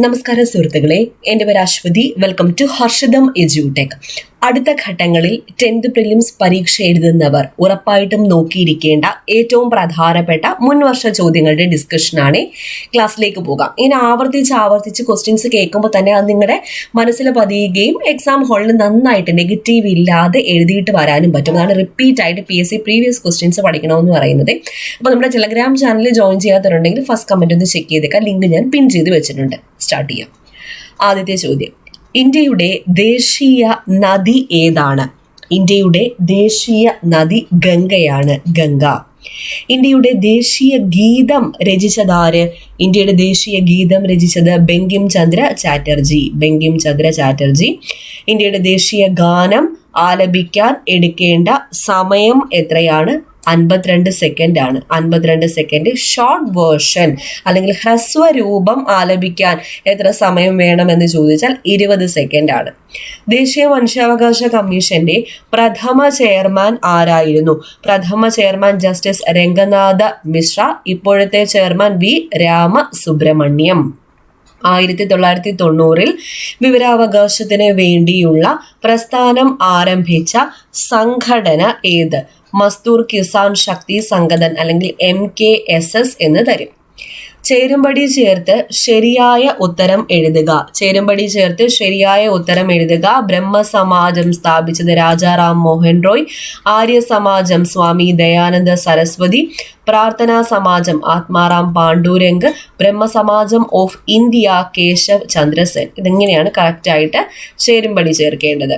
നമസ്കാരം സുഹൃത്തുക്കളെ, എൻ്റെ പേര് അശ്വതി. വെൽക്കം ടു ഹർഷിതം എജ്യൂടെക്. അടുത്ത ഘട്ടങ്ങളിൽ 10th പ്രിലിംസ് പരീക്ഷ എഴുതുന്നവർ ഉറപ്പായിട്ടും നോക്കിയിരിക്കേണ്ട ഏറ്റവും പ്രധാനപ്പെട്ട മുൻവർഷ ചോദ്യങ്ങളുടെ ഡിസ്കഷനാണ്. ക്ലാസ്സിലേക്ക് പോകാം. ഇങ്ങനെ ആവർത്തിച്ച് ക്വസ്റ്റ്യൻസ് കേൾക്കുമ്പോൾ തന്നെ അത് നിങ്ങളുടെ മനസ്സിൽ പതിയുകയും എക്സാം ഹാളിൽ നന്നായിട്ട് നെഗറ്റീവ് ഇല്ലാതെ എഴുതിയിട്ട് വരാനും പറ്റും. അതാണ് റിപ്പീറ്റ് ആയിട്ട് PSC പ്രീവിയസ് ക്വസ്റ്റ്യൻസ് പഠിക്കണമെന്ന് പറയുന്നത്. അപ്പോൾ നമ്മുടെ ടെലഗ്രാം ചാനൽ ജോയിൻ ചെയ്യാത്തവരുണ്ടെങ്കിൽ ഫസ്റ്റ് കമൻറ്റ് ഒന്ന് ചെക്ക് ചെയ്തേക്കാം. ലിങ്ക് ഞാൻ പിൻ ചെയ്ത് വെച്ചിട്ടുണ്ട്. സ്റ്റാർട്ട് ചെയ്യാം. ആദ്യത്തെ ചോദ്യം, ഇന്ത്യയുടെ ദേശീയ നദി ഏതാണ്? ഇന്ത്യയുടെ ദേശീയ നദി ഗംഗയാണ്, ഗംഗ. ഇന്ത്യയുടെ ദേശീയ ഗീതം രചിച്ചതാര്? ഇന്ത്യയുടെ ദേശീയ ഗീതം രചിച്ചത് ബങ്കിം ചന്ദ്ര ചാറ്റർജി, ബങ്കിം ചന്ദ്ര ചാറ്റർജി. ഇന്ത്യയുടെ ദേശീയ ഗാനം ആലപിക്കാൻ എടുക്കേണ്ട സമയം എത്രയാണ്? 52 സെക്കൻഡ് ആണ്. 52 സെക്കൻഡ്. ഷോർട്ട് വേർഷൻ അല്ലെങ്കിൽ ഹ്രസ്വരൂപം ആലപിക്കാൻ എത്ര സമയം വേണമെന്ന് ചോദിച്ചാൽ 20 സെക്കൻഡ് ആണ്. ദേശീയ മനുഷ്യാവകാശ കമ്മീഷന്റെ പ്രഥമ ചെയർമാൻ ആരായിരുന്നു? പ്രഥമ ചെയർമാൻ ജസ്റ്റിസ് രംഗനാഥ മിശ്ര. ഇപ്പോഴത്തെ ചെയർമാൻ V. രാമസുബ്രഹ്മണ്യം. 1990 വിവരാവകാശത്തിന് വേണ്ടിയുള്ള പ്രസ്ഥാനം ആരംഭിച്ച സംഘടന ഏത്? മസ്ദൂർ കിസാൻ ശക്തി സംഘടൻ അല്ലെങ്കിൽ MKSS എന്ന് തരും. ചേരുംപടി ചേർത്ത് ശരിയായ ഉത്തരം എഴുതുക. ചേരുംപടി ചേർത്ത് ശരിയായ ഉത്തരം എഴുതുക. ബ്രഹ്മസമാജം സ്ഥാപിച്ചത് രാജാറാം മോഹൻ റോയ്. ആര്യ സമാജം സ്വാമി ദയാനന്ദ സരസ്വതി. പ്രാർത്ഥനാ സമാജം ആത്മാറാം പാണ്ഡുരംഗ്. Brahmo Samaj of India Keshav Chandrasen. ഇതിങ്ങനെയാണ് കറക്റ്റായിട്ട് ചേരുംപടി ചേർക്കേണ്ടത്.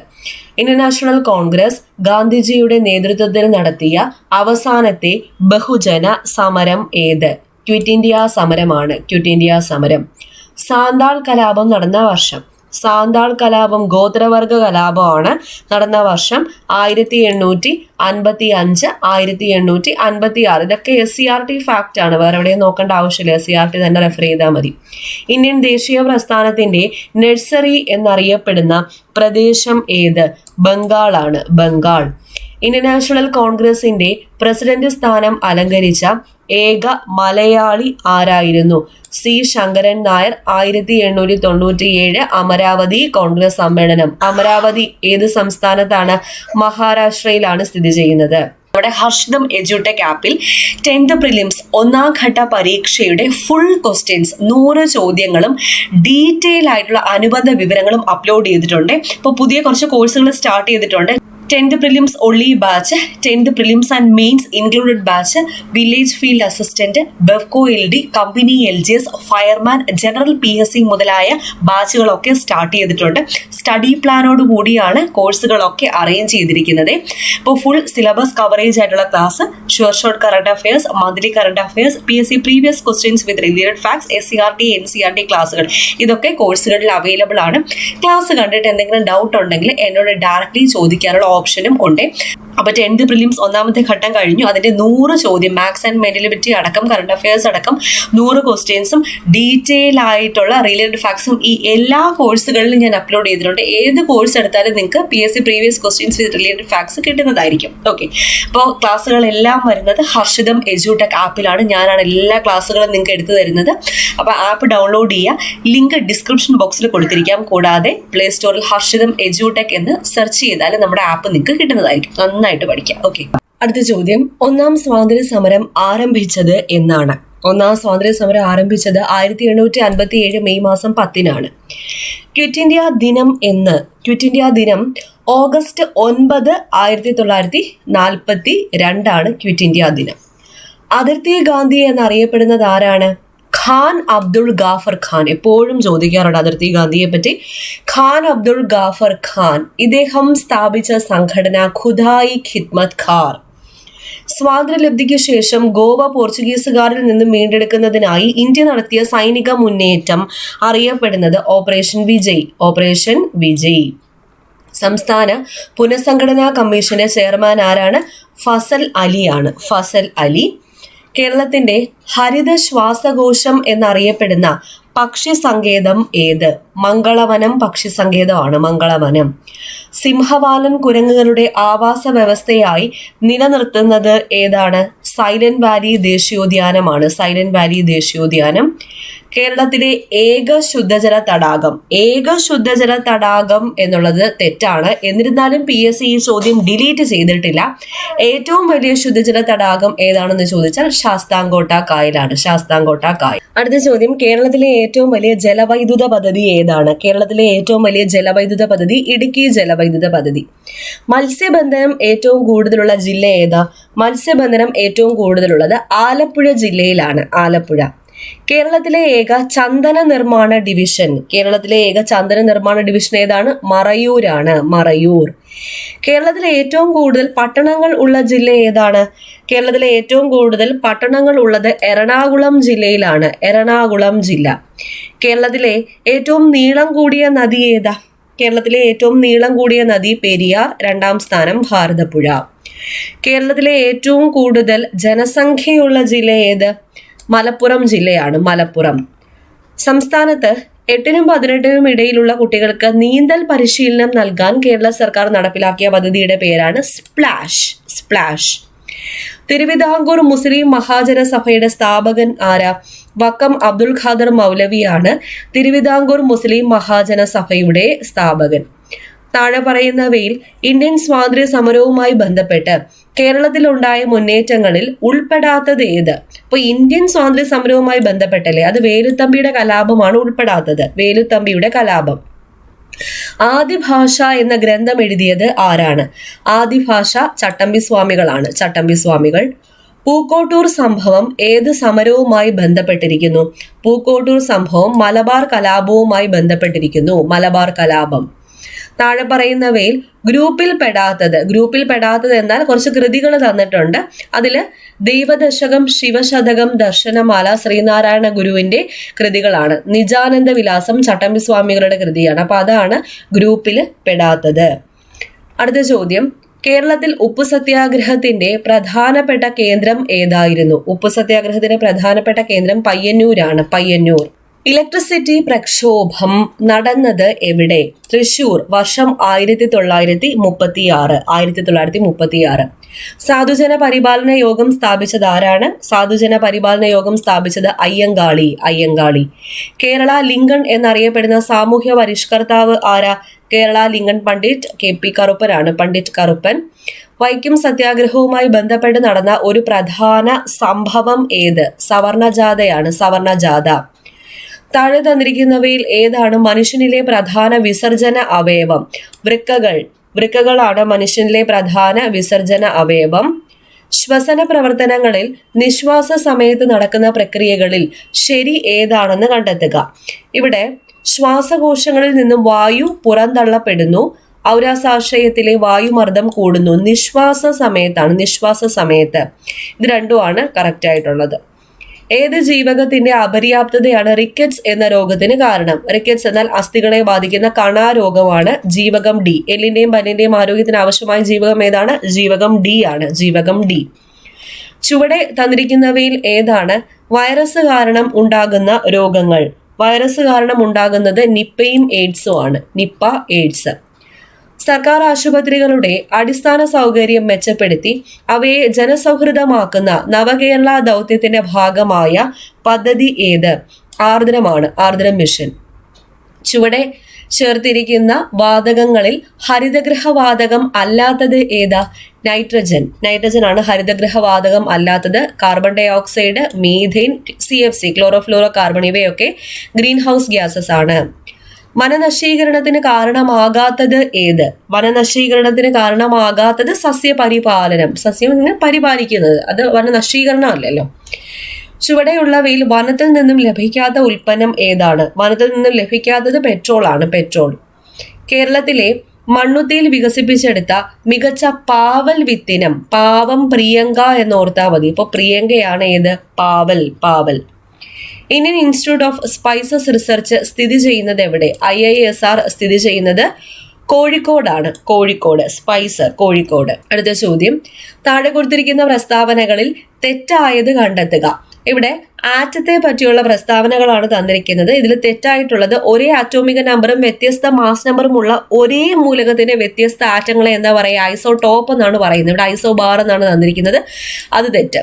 ഇന്ത്യൻ നാഷണൽ കോൺഗ്രസ് ഗാന്ധിജിയുടെ നേതൃത്വത്തിൽ നടത്തിയ അവസാനത്തെ ബഹുജന സമരം ഏത്? ക്വിറ്റ് ഇന്ത്യ സമരമാണ്, ക്വിറ്റ് ഇന്ത്യ സമരം. സാന്താൾ കലാപം നടന്ന വർഷം? സാന്താൾ കലാപം ഗോത്രവർഗ കലാപമാണ്. നടന്ന വർഷം 1855, 1856. ഇതൊക്കെ SCERT ഫാക്റ്റ് ആണ്, വേറെ എവിടെയും നോക്കേണ്ട ആവശ്യമില്ല. SCERT തന്നെ റെഫർ ചെയ്താൽ മതി. ഇന്ത്യൻ ദേശീയ പ്രസ്ഥാനത്തിന്റെ നഴ്സറി എന്നറിയപ്പെടുന്ന പ്രദേശം ഏത്? ബംഗാളാണ്, ബംഗാൾ. ഇന്ത്യൻ നാഷണൽ കോൺഗ്രസിന്റെ പ്രസിഡന്റ് സ്ഥാനം അലങ്കരിച്ച ഏക മലയാളി ആരായിരുന്നു? C. ശങ്കരൻ നായർ. 1897 അമരാവതി കോൺഗ്രസ് സമ്മേളനം. അമരാവതി ഏത് സംസ്ഥാനത്താണ്? മഹാരാഷ്ട്രയിലാണ് സ്ഥിതി ചെയ്യുന്നത്. നമ്മുടെ ഹർഷിതം എജ്യൂടെക് ആപ്പിൽ 10th പ്രിലിംസ് ഒന്നാം ഘട്ട പരീക്ഷയുടെ ഫുൾ ക്വസ്റ്റ്യൻസ് 100 ചോദ്യങ്ങളും ഡീറ്റെയിൽ ആയിട്ടുള്ള അനുബന്ധ വിവരങ്ങളും അപ്ലോഡ് ചെയ്തിട്ടുണ്ട്. ഇപ്പോൾ പുതിയ കുറച്ച് കോഴ്സുകൾ സ്റ്റാർട്ട് ചെയ്തിട്ടുണ്ട്. 10th prelims only batch, 10th prelims and mains included batch, village field assistant, Bevco LD, company LGS, fireman, general PSC മുതലായ ബാച്ചുകളൊക്കെ സ്റ്റാർട്ട് ചെയ്തിട്ടുണ്ട്. സ്റ്റഡി പ്ലാനോട് കൂടിയാണ് കോഴ്സുകളൊക്കെ അറേഞ്ച് ചെയ്തിരിക്കുന്നത്. ഇപ്പോൾ ഫുൾ സിലബസ് കവറേജ് ആയിട്ടുള്ള class, short current affairs, monthly current affairs, PSC previous questions with related facts, SCERT NCERT ക്ലാസ്സുകൾ, ഇതൊക്കെ കോഴ്സുകളിൽ available ആണ്. ക്ലാസ് കണ്ടിട്ട് എന്തെങ്കിലും ഡൗട്ട് ഉണ്ടെങ്കിൽ എന്നോട് ഡയറക്റ്റ്ലി ചോദിക്കാനുള്ള ഓപ്ഷനും ഉണ്ട്. അപ്പൊ 10th പ്രിലിംസ് ഒന്നാമത്തെ ഘട്ടം കഴിഞ്ഞു. അതിന്റെ 100 ചോദ്യം മാത്സ് ആൻഡ് മെന്റലിബിലിറ്റി അടക്കം കറണ്ട് അഫയേഴ്സ് അടക്കം 100 ക്വസ്റ്റ്യൻസും ഡീറ്റെയിൽ ആയിട്ടുള്ള റിലേറ്റഡ് ഫാക്ട്സും ഈ എല്ലാ കോഴ്സുകളിലും ഞാൻ അപ്ലോഡ് ചെയ്തിട്ടുണ്ട്. ഏത് കോഴ്സ് എടുത്താലും നിങ്ങൾക്ക് PSC previous questions with related facts കിട്ടുന്നതായിരിക്കും. ഓക്കെ, അപ്പോൾ ക്ലാസ്സുകളെല്ലാം വരുന്നത് ഹർഷിതം എജ്യൂടെക് ആപ്പിലാണ്. ഞാനാണ് എല്ലാ ക്ലാസ്സുകളും നിങ്ങൾക്ക് എടുത്തു തരുന്നത്. അപ്പോൾ ആപ്പ് ഡൗൺലോഡ് ചെയ്യുക. ലിങ്ക് ഡിസ്ക്രിപ്ഷൻ ബോക്സിൽ കൊടുത്തിരിക്കാം. കൂടാതെ പ്ലേ സ്റ്റോറിൽ ഹർഷിതം എജ്യൂടെക് എന്ന് സെർച്ച് ചെയ്താൽ നമ്മുടെ ആപ്പ് നിങ്ങൾക്ക് കിട്ടുന്നതായിരിക്കും. നന്നായിട്ട് പഠിക്കാം. ഓക്കെ, അടുത്ത ചോദ്യം, ഒന്നാം സ്വാതന്ത്ര്യ സമരം ആരംഭിച്ചത് എന്നാണ്? ഒന്നാം സ്വാതന്ത്ര്യ സമരം ആരംഭിച്ചത് 1857 മെയ് മാസം 10-നാണ്. ക്വിറ്റ് ഇന്ത്യ ദിനം എന്ന്? ക്വിറ്റ് ഇന്ത്യ ദിനം ഓഗസ്റ്റ് 9, 1942 ക്വിറ്റ് ഇന്ത്യ ദിനം. അതിർത്തി ഗാന്ധി എന്നറിയപ്പെടുന്നത് ആരാണ്? ഖാൻ അബ്ദുൾ ഗാഫർ ഖാൻ. എപ്പോഴും ചോദിക്കാറുണ്ട് അതിർത്തി ഗാന്ധിയെ പറ്റി. ഖാൻ അബ്ദുൾ ഗാഫർ ഖാൻ. ഇദ്ദേഹം സ്ഥാപിച്ച സംഘടന ഖുദായി ഖിദ്മത് ഖാർ. സ്വാതന്ത്ര്യലബ്ധിക്ക് ശേഷം ഗോവ പോർച്ചുഗീസുകാരിൽ നിന്നും വീണ്ടെടുക്കുന്നതിനായി ഇന്ത്യ നടത്തിയ സൈനിക മുന്നേറ്റം അറിയപ്പെടുന്നത് ഓപ്പറേഷൻ വിജയ്. ഓപ്പറേഷൻ വിജയ്. സംസ്ഥാന പുനഃസംഘടനാ കമ്മീഷന്റെ ചെയർമാൻ ആരാണ്? ഫസൽ അലിയാണ്, ഫസൽ അലി. കേരളത്തിന്റെ ഹരിത ശ്വാസകോശം എന്നറിയപ്പെടുന്ന പക്ഷി സങ്കേതം ഏത്? മംഗളവനം പക്ഷി സങ്കേതമാണ്, മംഗളവനം. സിംഹവാലൻ കുരങ്ങുകളുടെ ആവാസ വ്യവസ്ഥയായി നിലനിർത്തുന്നത് ഏതാണ്? സൈലന്റ് വാലി ദേശീയോദ്യാനമാണ്, സൈലന്റ് വാലി ദേശീയോദ്യാനം. കേരളത്തിലെ ഏക ശുദ്ധജല തടാകം. ഏക ശുദ്ധജല തടാകം എന്നുള്ളത് തെറ്റാണ്. എന്നിരുന്നാലും PSC ഈ ചോദ്യം ഡിലീറ്റ് ചെയ്തിട്ടില്ല. ഏറ്റവും വലിയ ശുദ്ധജല തടാകം ഏതാണെന്ന് ചോദിച്ചാൽ ശാസ്താംകോട്ട കായലാണ്. ശാസ്താംകോട്ട കായൽ. അടുത്ത ചോദ്യം, കേരളത്തിലെ ഏറ്റവും വലിയ ജലവൈദ്യുത പദ്ധതി ഏതാണ്? കേരളത്തിലെ ഏറ്റവും വലിയ ജലവൈദ്യുത പദ്ധതി ഇടുക്കി ജലവൈദ്യുത പദ്ധതി. മത്സ്യബന്ധനം ഏറ്റവും കൂടുതലുള്ള ജില്ല ഏതാ? മത്സ്യബന്ധനം ഏറ്റവും കൂടുതലുള്ളത് ആലപ്പുഴ ജില്ലയിലാണ്. ആലപ്പുഴ. കേരളത്തിലെ ഏക ചന്ദന നിർമ്മാണ ഡിവിഷൻ. കേരളത്തിലെ ഏക ചന്ദന നിർമ്മാണ ഡിവിഷൻ ഏതാണ്? മറയൂരാണ്. മറയൂർ. കേരളത്തിലെ ഏറ്റവും കൂടുതൽ പട്ടണങ്ങൾ ഉള്ള ജില്ല ഏതാണ്? കേരളത്തിലെ ഏറ്റവും കൂടുതൽ പട്ടണങ്ങൾ ഉള്ളത് എറണാകുളം ജില്ലയിലാണ്. എറണാകുളം ജില്ല. കേരളത്തിലെ ഏറ്റവും നീളം കൂടിയ നദി ഏതാ? കേരളത്തിലെ ഏറ്റവും നീളം കൂടിയ നദി പെരിയാർ. രണ്ടാം സ്ഥാനം ഭാരതപ്പുഴ. കേരളത്തിലെ ഏറ്റവും കൂടുതൽ ജനസംഖ്യയുള്ള ജില്ല ഏത്? മലപ്പുറം ജില്ലയാണ്. മലപ്പുറം. സംസ്ഥാനത്ത് 8നും 18നും ഇടയിലുള്ള കുട്ടികൾക്ക് നീന്തൽ പരിശീലനം നൽകാൻ കേരള സർക്കാർ നടപ്പിലാക്കിയ പദ്ധതിയുടെ പേരാണ് സ്പ്ലാഷ്. സ്പ്ലാഷ്. തിരുവിതാംകൂർ മുസ്ലിം മഹാജന സഭയുടെ സ്ഥാപകൻ ആരാ? വക്കം അബ്ദുൽ ഖാദർ മൗലവിയാണ് തിരുവിതാംകൂർ മുസ്ലിം മഹാജന സഭയുടെ സ്ഥാപകൻ. താഴെ പറയുന്നവയിൽ ഇന്ത്യൻ സ്വാതന്ത്ര്യ സമരവുമായി ബന്ധപ്പെട്ട് കേരളത്തിലുണ്ടായ മുന്നേറ്റങ്ങളിൽ ഉൾപ്പെടാത്തത് ഏത്? അപ്പൊ ഇന്ത്യൻ സ്വാതന്ത്ര്യ സമരവുമായി ബന്ധപ്പെട്ടല്ലേ, അത് വേലുത്തമ്പിയുടെ കലാപമാണ് ഉൾപ്പെടാത്തത്. വേലുത്തമ്പിയുടെ കലാപം. ആദിഭാഷ എന്ന ഗ്രന്ഥം എഴുതിയത് ആരാണ്? ആദിഭാഷ ചട്ടമ്പി സ്വാമികളാണ്. ചട്ടമ്പി സ്വാമികൾ. പൂക്കോട്ടൂർ സംഭവം ഏത് സമരവുമായി ബന്ധപ്പെട്ടിരിക്കുന്നു? പൂക്കോട്ടൂർ സംഭവം മലബാർ കലാപവുമായി ബന്ധപ്പെട്ടിരിക്കുന്നു. മലബാർ കലാപം. താഴെ പറയുന്നവയിൽ ഗ്രൂപ്പിൽ പെടാത്തത് എന്നാൽ കുറച്ച് കൃതികൾ തന്നിട്ടുണ്ട്. അതില് ദൈവദശകം, ശിവശതകം, ദർശനമാല ശ്രീനാരായണ ഗുരുവിന്റെ കൃതികളാണ്. നിജാനന്ദ വിലാസം ചട്ടമ്പി സ്വാമികളുടെ കൃതിയാണ്. അപ്പൊ അതാണ് ഗ്രൂപ്പിൽ പെടാത്തത്. അടുത്ത ചോദ്യം, കേരളത്തിൽ ഉപ്പു സത്യാഗ്രഹത്തിന്റെ പ്രധാനപ്പെട്ട കേന്ദ്രം ഏതായിരുന്നു? ഉപ്പു സത്യാഗ്രഹത്തിന്റെ പ്രധാനപ്പെട്ട കേന്ദ്രം പയ്യന്നൂരാണ്. പയ്യന്നൂർ. ഇലക്ട്രിസിറ്റി പ്രക്ഷോഭം നടന്നത് എവിടെ? തൃശൂർ. വർഷം 1936. 1936. സാധുജന പരിപാലന യോഗം സ്ഥാപിച്ചത് ആരാണ്? സാധുജന പരിപാലന യോഗം സ്ഥാപിച്ചത് അയ്യങ്കാളി. അയ്യങ്കാളി. കേരള ലിങ്കൺ എന്നറിയപ്പെടുന്ന സാമൂഹ്യ പരിഷ്കർത്താവ് ആരാ? Kerala Lincoln Pandit KP കറുപ്പനാണ്. പണ്ഡിറ്റ് കറുപ്പൻ. വൈക്കം സത്യാഗ്രഹവുമായി ബന്ധപ്പെട്ട് നടന്ന ഒരു പ്രധാന സംഭവം ഏത്? സവർണജാഥയാണ്. സവർണജാഥ. താഴെ തന്നിരിക്കുന്നവയിൽ ഏതാണ് മനുഷ്യനിലെ പ്രധാന വിസർജന അവയവം? വൃക്കകൾ. വൃക്കകളാണ് മനുഷ്യനിലെ പ്രധാന വിസർജന അവയവം. ശ്വസന പ്രവർത്തനങ്ങളിൽ നിശ്വാസ സമയത്ത് നടക്കുന്ന പ്രക്രിയകളിൽ ശരി ഏതാണെന്ന് കണ്ടെത്തുക. ഇവിടെ ശ്വാസകോശങ്ങളിൽ നിന്നും വായു പുറന്തള്ളപ്പെടുന്നു. ഔരാസാശയത്തിലെ വായുമർദ്ദം കൂടുന്നു. നിശ്വാസ സമയത്താണ്. നിശ്വാസ സമയത്ത്. ഇത് രണ്ടുമാണ് കറക്റ്റ് ആയിട്ടുള്ളത്. ഏത് ജീവകത്തിന്റെ അപര്യാപ്തതയാണ് റിക്കറ്റ്സ് എന്ന രോഗത്തിന് കാരണം? റിക്കറ്റ്സ് എന്നാൽ അസ്ഥികളെ ബാധിക്കുന്ന കണാരോഗമാണ്. ജീവകം D. എല്ലിന്റെയും പല്ലിന്റെയും ആരോഗ്യത്തിന് ആവശ്യമായ ജീവകം ഏതാണ്? ജീവകം D ആണ്. ജീവകം D. ചുവടെ തന്നിരിക്കുന്നവയിൽ ഏതാണ് വൈറസ് കാരണം ഉണ്ടാകുന്ന രോഗങ്ങൾ? വൈറസ് കാരണം ഉണ്ടാകുന്നത് നിപ്പയും എയ്ഡ്സും ആണ്. Nipah, AIDS. സർക്കാർ ആശുപത്രികളുടെ അടിസ്ഥാന സൗകര്യം മെച്ചപ്പെടുത്തി അവയെ ജനസൗഹൃദമാക്കുന്ന നവകേരള ദൗത്യത്തിന്റെ ഭാഗമായ പദ്ധതി ഏത്? ആർദ്രമാണ്. ആർദ്രം മിഷൻ. ചുവടെ ചേർത്തിരിക്കുന്ന വാതകങ്ങളിൽ ഹരിതഗൃഹ വാതകം അല്ലാത്തത് ഏതാ? നൈട്രജൻ. നൈട്രജൻ ആണ് ഹരിതഗൃഹ വാതകം അല്ലാത്തത്. Carbon dioxide, methane, CFC chlorofluorocarbon ഇവയൊക്കെ ഗ്രീൻ ഹൗസ് ഗ്യാസസ് ആണ്. വനനശീകരണത്തിന് കാരണമാകാത്തത് ഏത്? വനനശീകരണത്തിന് കാരണമാകാത്തത് സസ്യപരിപാലനം. സസ്യം പരിപാലിക്കുന്നത്, അത് വനനശീകരണം അല്ലല്ലോ. ചുവടെയുള്ളവയിൽ വനത്തിൽ നിന്നും ലഭിക്കാത്ത ഉൽപ്പന്നം ഏതാണ്? വനത്തിൽ നിന്നും ലഭിക്കാത്തത് പെട്രോൾ ആണ്. പെട്രോൾ. കേരളത്തിലെ മണ്ണുത്തിയിൽ വികസിപ്പിച്ചെടുത്ത മികച്ച പാവൽ വിത്തിനം. പാവം പ്രിയങ്ക എന്നോർത്താൽ മതി. ഇപ്പൊ പ്രിയങ്കയാണ് ഏത്? പാവൽ. പാവൽ. Indian institute of spices research സ്ഥിതി ചെയ്യുന്നത് എവിടെ? IISR സ്ഥിതി ചെയ്യുന്നത് കോഴിക്കോടാണ്. കോഴിക്കോട്. സ്പൈസർ കോഴിക്കോട്. അടുത്ത ചോദ്യം, താഴെ കൊടുത്തിരിക്കുന്ന പ്രസ്താവനകളിൽ തെറ്റായത് കണ്ടെത്തുക. ഇവിടെ ആറ്റത്തെ പറ്റിയുള്ള പ്രസ്താവനകളാണ് തന്നിരിക്കുന്നത്. ഇതിൽ തെറ്റായിട്ടുള്ളത് ഒരേ ആറ്റോമിക നമ്പറും വ്യത്യസ്ത മാസ് നമ്പറും ഉള്ള ഒരേ മൂലകത്തിന്റെ വ്യത്യസ്ത ആറ്റങ്ങളെ എന്താ പറയുക, ഐസോടോപ്പ് എന്നാണ് പറയുന്നത്. ഇവിടെ ഐസോബാർ എന്നാണ് തന്നിരിക്കുന്നത്, അത് തെറ്റ്.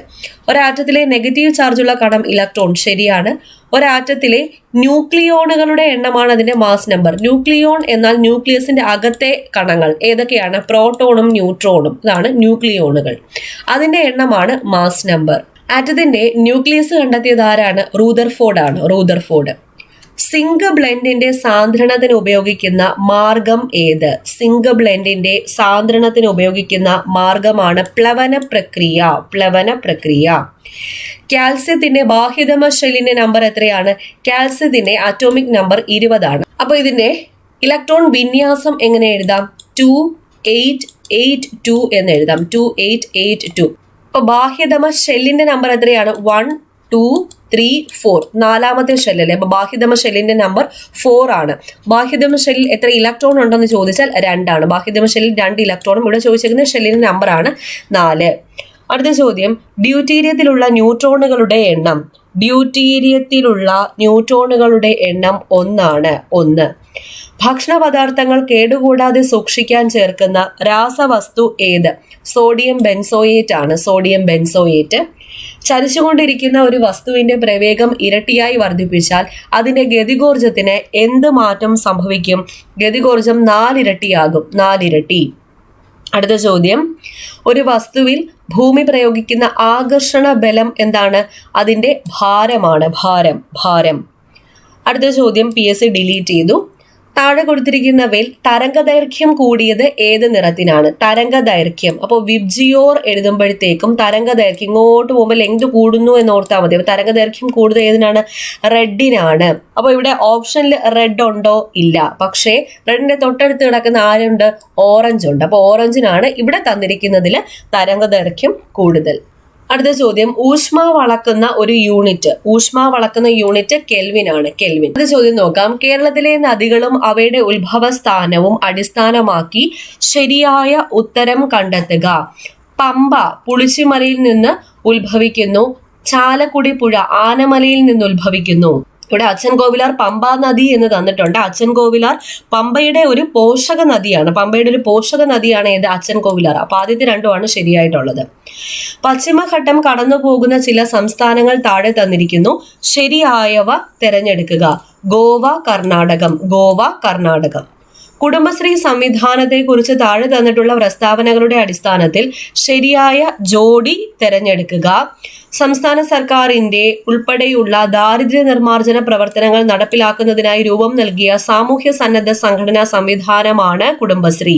ഒരാറ്റത്തിലെ നെഗറ്റീവ് ചാർജുള്ള കണം ഇലക്ട്രോൺ, ശരിയാണ്. ഒരാറ്റത്തിലെ ന്യൂക്ലിയോണുകളുടെ എണ്ണമാണ് അതിന്റെ മാസ് നമ്പർ. ന്യൂക്ലിയോൺ എന്നാൽ ന്യൂക്ലിയസിന്റെ അകത്തെ കണങ്ങൾ ഏതൊക്കെയാണ്? പ്രോട്ടോണും ന്യൂട്രോണും, ഇതാണ് ന്യൂക്ലിയോണുകൾ. അതിന്റെ എണ്ണമാണ് മാസ് നമ്പർ. ആറ്റത്തിന്റെ ന്യൂക്ലിയസ് കണ്ടെത്തിയത് ആരാണ്? റൂദർഫോർഡ് ആണ്, റൂദർഫോർഡ്. സിങ്ക് ബ്ലെൻഡിന്റെ സാന്ദ്രണത്തിന് ഉപയോഗിക്കുന്ന മാർഗം ഏത്? സിങ്ക് ബ്ലെൻഡിന്റെ സാന്ദ്രണത്തിന് ഉപയോഗിക്കുന്ന മാർഗമാണ് പ്ലവന പ്രക്രിയ, പ്ലവന പ്രക്രിയ. കാൽസ്യത്തിന്റെ ബാഹ്യതമ ഷെല്ലിന്റെ നമ്പർ എത്രയാണ്? കാൽസ്യത്തിന്റെ അറ്റോമിക് നമ്പർ 20 ആണ്. അപ്പൊ ഇതിന്റെ ഇലക്ട്രോൺ വിന്യാസം എങ്ങനെ എഴുതാം? 2882 എന്ന് എഴുതാം, 2882. അപ്പൊ ബാഹ്യതമ ഷെല്ലിന്റെ നമ്പർ എത്രയാണ്? 1 2 3 4, നാലാമത്തെ ഷെല്ലല്ലേ. അപ്പൊ ബാഹ്യതമ ഷെല്ലിന്റെ നമ്പർ 4 ആണ്. ബാഹ്യതമ ഷെല്ലിൽ എത്ര ഇലക്ട്രോൺ ഉണ്ടെന്ന് ചോദിച്ചാൽ 2 ആണ്. ബാഹ്യതമ ഷെല്ലിൽ 2 ഇലക്ട്രോണും. ഇവിടെ ചോദിച്ചിരിക്കുന്ന ഷെല്ലിന്റെ നമ്പർ ആണ് 4. അടുത്ത ചോദ്യം, ഡ്യൂട്ടീരിയത്തിലുള്ള ന്യൂട്രോണുകളുടെ എണ്ണം. ഡ്യൂട്ടീരിയത്തിലുള്ള ന്യൂട്രോണുകളുടെ എണ്ണം 1 ആണ്, 1. ഭക്ഷണ പദാർത്ഥങ്ങൾ കേടുകൂടാതെ സൂക്ഷിക്കാൻ ചേർക്കുന്ന രാസവസ്തു ഏത്? സോഡിയം ബെൻസോയേറ്റ് ആണ്, സോഡിയം ബെൻസോയേറ്റ്. ചലിച്ചുകൊണ്ടിരിക്കുന്ന ഒരു വസ്തുവിന്റെ പ്രവേഗം ഇരട്ടിയായി വർദ്ധിപ്പിച്ചാൽ അതിന്റെ ഗതികോർജത്തിന് എന്ത് മാറ്റം സംഭവിക്കും? ഗതികോർജം 4 ഇരട്ടിയാകും, 4 ഇരട്ടി. അടുത്ത ചോദ്യം, ഒരു വസ്തുവിൽ ഭൂമി പ്രയോഗിക്കുന്ന ആകർഷണ ബലം എന്താണ്? അതിന്റെ ഭാരമാണ്, ഭാരം, ഭാരം. അടുത്ത ചോദ്യം PSC ഡിലീറ്റ് ചെയ്തു. താഴെ കൊടുത്തിരിക്കുന്നവയിൽ തരംഗദൈർഘ്യം കൂടിയത് ഏത് നിറത്തിനാണ്? തരംഗദൈർഘ്യം. അപ്പോൾ വിബ്ജിയോർ എഴുതുമ്പോഴത്തേക്കും തരംഗദൈർഘ്യം ഇങ്ങോട്ട് പോകുമ്പോൾ ലെങ്ത് കൂടുന്നു എന്ന് ഓർത്താൽ മതി. അപ്പോൾ തരംഗദൈർഘ്യം കൂടുതൽ ഏതിനാണ്? റെഡിനാണ്. അപ്പോൾ ഇവിടെ ഓപ്ഷനിൽ റെഡ് ഉണ്ടോ? ഇല്ല. പക്ഷേ റെഡിന്റെ തൊട്ടടുത്ത് കിടക്കുന്ന ആരുണ്ട്? ഓറഞ്ച് ഉണ്ട്. അപ്പോൾ ഓറഞ്ചിനാണ് ഇവിടെ തന്നിരിക്കുന്നതിൽ തരംഗദൈർഘ്യം കൂടുതൽ. അടുത്ത ചോദ്യം, ഊഷ്മാവ് അളക്കുന്ന ഒരു യൂണിറ്റ്. ഊഷ്മാവ് അളക്കുന്ന യൂണിറ്റ് കെൽവിൻ ആണ്, കെൽവിൻ. അടുത്ത ചോദ്യം നോക്കാം. കേരളത്തിലെ നദികളും അവയുടെ ഉത്ഭവസ്ഥാനവും അടിസ്ഥാനമാക്കി ശരിയായ ഉത്തരം കണ്ടെത്തുക. പമ്പ പുളിച്ചിമലയിൽ നിന്ന് ഉത്ഭവിക്കുന്നു. ചാലക്കുടി പുഴ ആനമലയിൽ നിന്ന് ഉത്ഭവിക്കുന്നു. ഇവിടെ അച്ചൻകോവിലാർ പമ്പ നദി എന്ന് തന്നിട്ടുണ്ട്. അച്ചൻകോവിലാർ പമ്പയുടെ ഒരു പോഷക നദിയാണ്. പമ്പയുടെ ഒരു പോഷക നദിയാണ് ഏത്? അച്ചൻകോവിലാർ. അപ്പൊ ആദ്യത്തെ രണ്ടുമാണ് ശരിയായിട്ടുള്ളത്. പശ്ചിമഘട്ടം കടന്നു പോകുന്ന ചില സംസ്ഥാനങ്ങൾ താഴെ തന്നിരിക്കുന്നു. ശരിയായവ തിരഞ്ഞെടുക്കുക. ഗോവ, കർണാടകം, ഗോവ, കർണാടകം. കുടുംബശ്രീ സംവിധാനത്തെ കുറിച്ച് താഴെ തന്നിട്ടുള്ള പ്രസ്താവനകളുടെ അടിസ്ഥാനത്തിൽ ശരിയായ ജോഡി തിരഞ്ഞെടുക്കുക. സംസ്ഥാന സർക്കാരിന്റെ ഉൾപ്പെടെയുള്ള ദാരിദ്ര്യ നിർമ്മാർജ്ജന പ്രവർത്തനങ്ങൾ നടപ്പിലാക്കുന്നതിനായി രൂപം നൽകിയ സാമൂഹ്യ സന്നദ്ധ സംഘടനാ സംവിധാനമാണ് കുടുംബശ്രീ.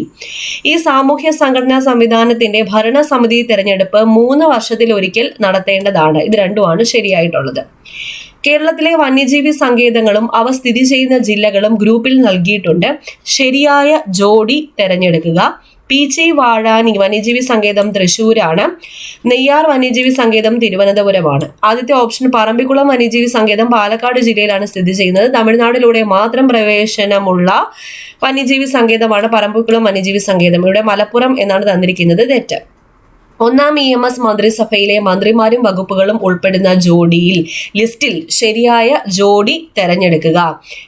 ഈ സാമൂഹ്യ സംഘടനാ സംവിധാനത്തിന്റെ ഭരണസമിതി തെരഞ്ഞെടുപ്പ് 3 വർഷത്തിലൊരിക്കൽ നടത്തേണ്ടതാണ്. ഇത് രണ്ടുമാണ് ശരിയായിട്ടുള്ളത്. കേരളത്തിലെ വന്യജീവി സങ്കേതങ്ങളും അവ സ്ഥിതി ചെയ്യുന്ന ജില്ലകളും ഗ്രൂപ്പിൽ നൽകിയിട്ടുണ്ട്. ശരിയായ ജോഡി തിരഞ്ഞെടുക്കുക. പീച്ചി വാഴാനി വന്യജീവി സങ്കേതം തൃശ്ശൂരാണ്. നെയ്യാർ വന്യജീവി സങ്കേതം തിരുവനന്തപുരമാണ്. ആദ്യത്തെ ഓപ്ഷൻ പറമ്പിക്കുളം വന്യജീവി സങ്കേതം പാലക്കാട് ജില്ലയിലാണ് സ്ഥിതി ചെയ്യുന്നത്. തമിഴ്നാട്ടിലൂടെ മാത്രം പ്രവേശനമുള്ള വന്യജീവി സങ്കേതമാണ് പറമ്പിക്കുളം വന്യജീവി സങ്കേതം. ഇവിടെ മലപ്പുറം എന്നാണ് തന്നിരിക്കുന്നത്, തെറ്റ്. 1ാം EMS മന്ത്രിസഭയിലെ മന്ത്രിമാരും വകുപ്പുകളും ഉൾപ്പെടുന്ന ജോഡിയിൽ ലിസ്റ്റിൽ ശരിയായ ജോഡി തെരഞ്ഞെടുക്കുക.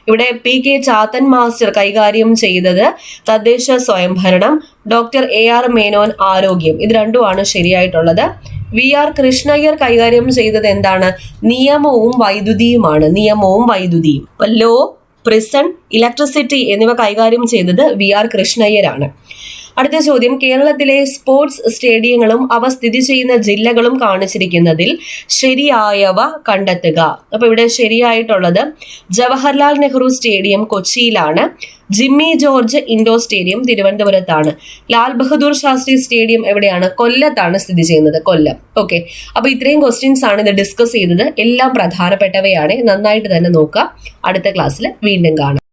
ഇവിടെ PK ചാത്തൻ മാസ്റ്റർ കൈകാര്യം ചെയ്തത് തദ്ദേശ സ്വയംഭരണം, ഡോക്ടർ AR മേനോൻ ആരോഗ്യം. ഇത് രണ്ടുമാണ് ശരിയായിട്ടുള്ളത്. VR കൃഷ്ണയ്യർ കൈകാര്യം ചെയ്തത് എന്താണ്? നിയമവും വൈദ്യുതിയുമാണ്, നിയമവും വൈദ്യുതിയും. ലോ, പ്രിസൺ, ഇലക്ട്രിസിറ്റി എന്നിവ കൈകാര്യം ചെയ്തത് VR കൃഷ്ണയ്യരാണ്. അടുത്ത ചോദ്യം, കേരളത്തിലെ സ്പോർട്സ് സ്റ്റേഡിയങ്ങളും അവ സ്ഥിതി ചെയ്യുന്ന ജില്ലകളും കാണിച്ചിരിക്കുന്നതിൽ ശരിയായവ കണ്ടെത്തുക. അപ്പൊ ഇവിടെ ശരിയായിട്ടുള്ളത് ജവഹർലാൽ നെഹ്റു സ്റ്റേഡിയം കൊച്ചിയിലാണ്. ജിമ്മി ജോർജ് ഇൻഡോർ സ്റ്റേഡിയം തിരുവനന്തപുരത്താണ്. ലാൽ ബഹദൂർ ശാസ്ത്രി സ്റ്റേഡിയം എവിടെയാണ്? കൊല്ലത്താണ് സ്ഥിതി ചെയ്യുന്നത്, കൊല്ലം. ഓക്കെ, അപ്പൊ ഇത്രയും ക്വസ്റ്റ്യൻസ് ആണ് ഇത് ഡിസ്കസ് ചെയ്തത്. എല്ലാം പ്രധാനപ്പെട്ടവയാണ്. നന്നായിട്ട് തന്നെ നോക്കുക. അടുത്ത ക്ലാസ്സിൽ വീണ്ടും കാണാം.